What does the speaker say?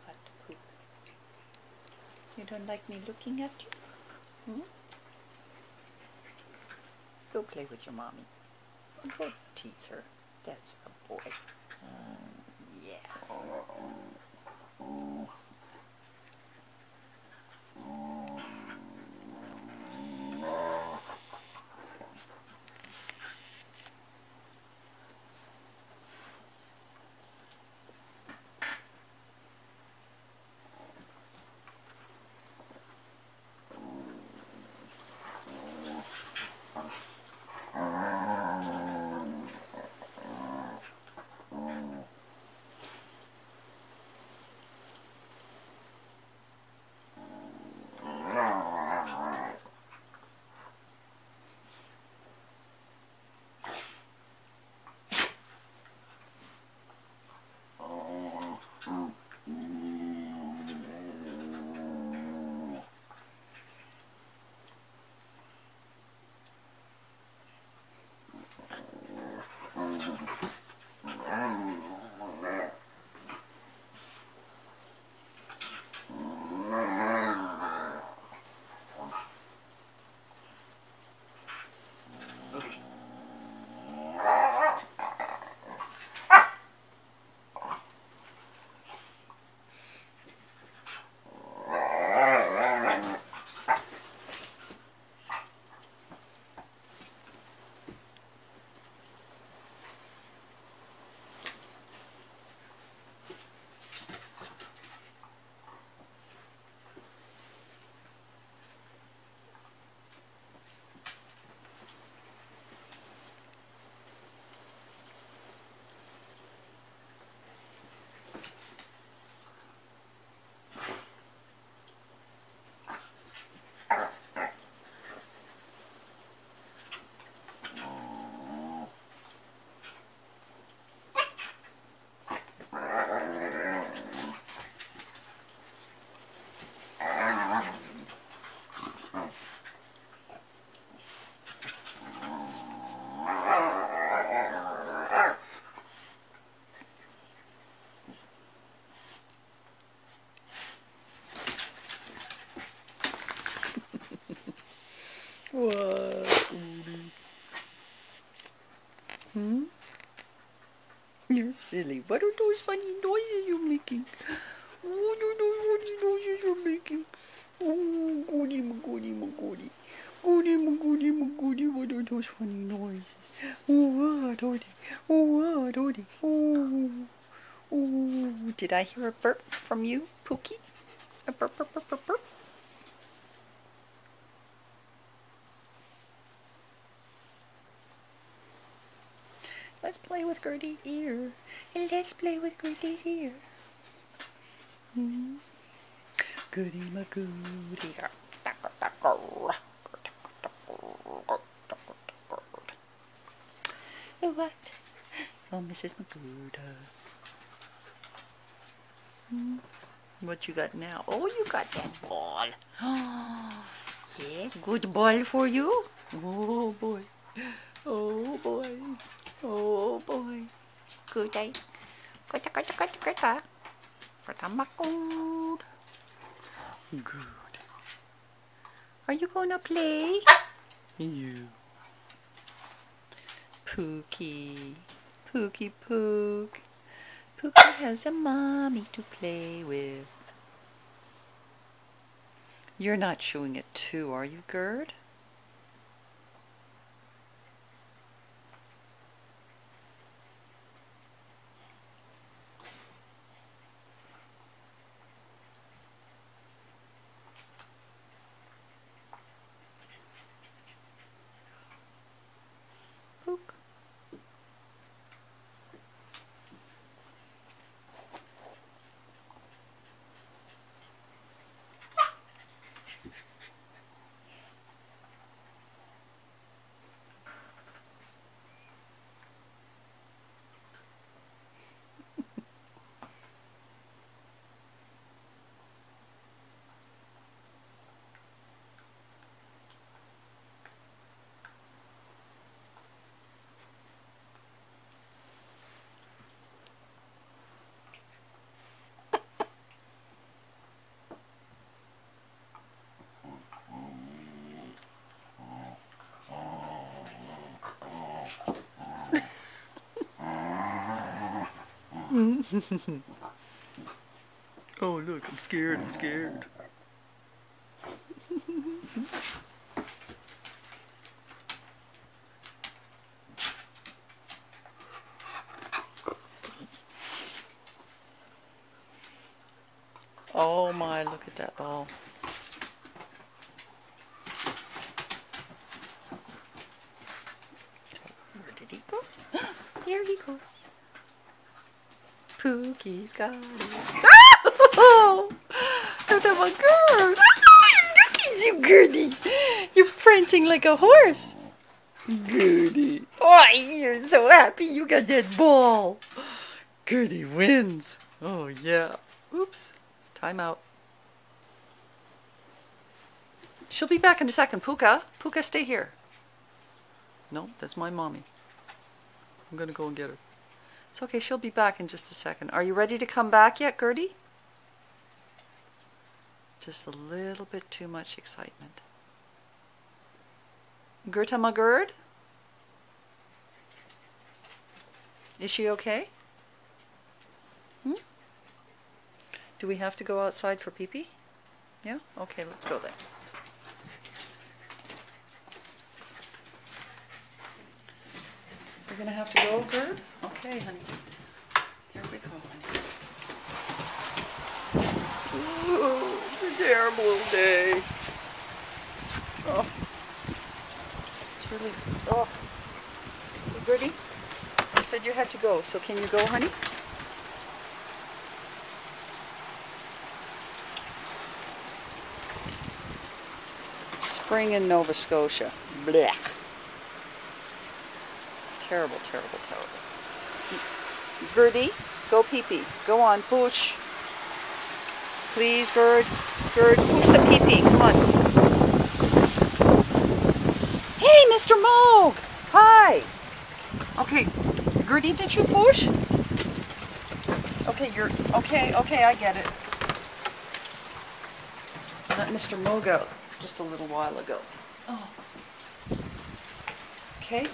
What, Pook? You don't like me looking at you? Hmm? Go play with your mommy. Go tease her. That's the boy. Yeah. What, Goody? Hmm? You're silly. What are those funny noises you're making? What are those funny noises you're making? Oh, Goody, Goody, Goody. Goody, Goody, Goody, what are those funny noises? Oh, what are they? Oh, what are they? Oh, oh. Did I hear a burp from you, Pookie? A burp, burp, burp, burp, burp. Let's play with Gertie's ear. Let's play with Gertie's ear. Goody McGoody. What? Oh, Mrs. Magooda. What you got now? Oh, you got that ball. Yes, good ball for you. Oh, boy. Oh, boy. Oh, boy. Good eye. Good. Good. Are you gonna play? You. Pookie. Pookie Pook. Pookie has a mommy to play with. You're not showing it too, are you, Gerd? Pook. Oh look, I'm scared, I'm scared. Oh my, look at that ball. Where did he go? There he goes. Pookie's got it. Oh! Got that one, girl. Look at you, Gertie. You're printing like a horse. Gertie. Oh, you're so happy you got that ball. Gertie wins. Oh, yeah. Oops. Time out. She'll be back in a second. Puka. Puka, stay here. No, that's my mommy. I'm going to go and get her. It's okay, she'll be back in just a second. Are you ready to come back yet, Gertie? Just a little bit too much excitement. Gerta Magerd? Is she okay? Do we have to go outside for pee-pee? Yeah? Okay, let's go then. We're going to have to go, Gerd? Okay, honey. There we go, honey. Ooh, it's a terrible day. Oh. It's really... Oh. Hey, Gertie, you said you had to go, so can you go, honey? Spring in Nova Scotia. Blech. Terrible, terrible, terrible. Gertie, go pee-pee. Go on, push. Please, Gerd. Gerd, push the pee-pee. Come on. Hey, Mr. Moog! Hi! Okay, Gertie, did you push? Okay, you're... Okay, I get it. Let Mr. Moog out just a little while ago. Oh. Okay.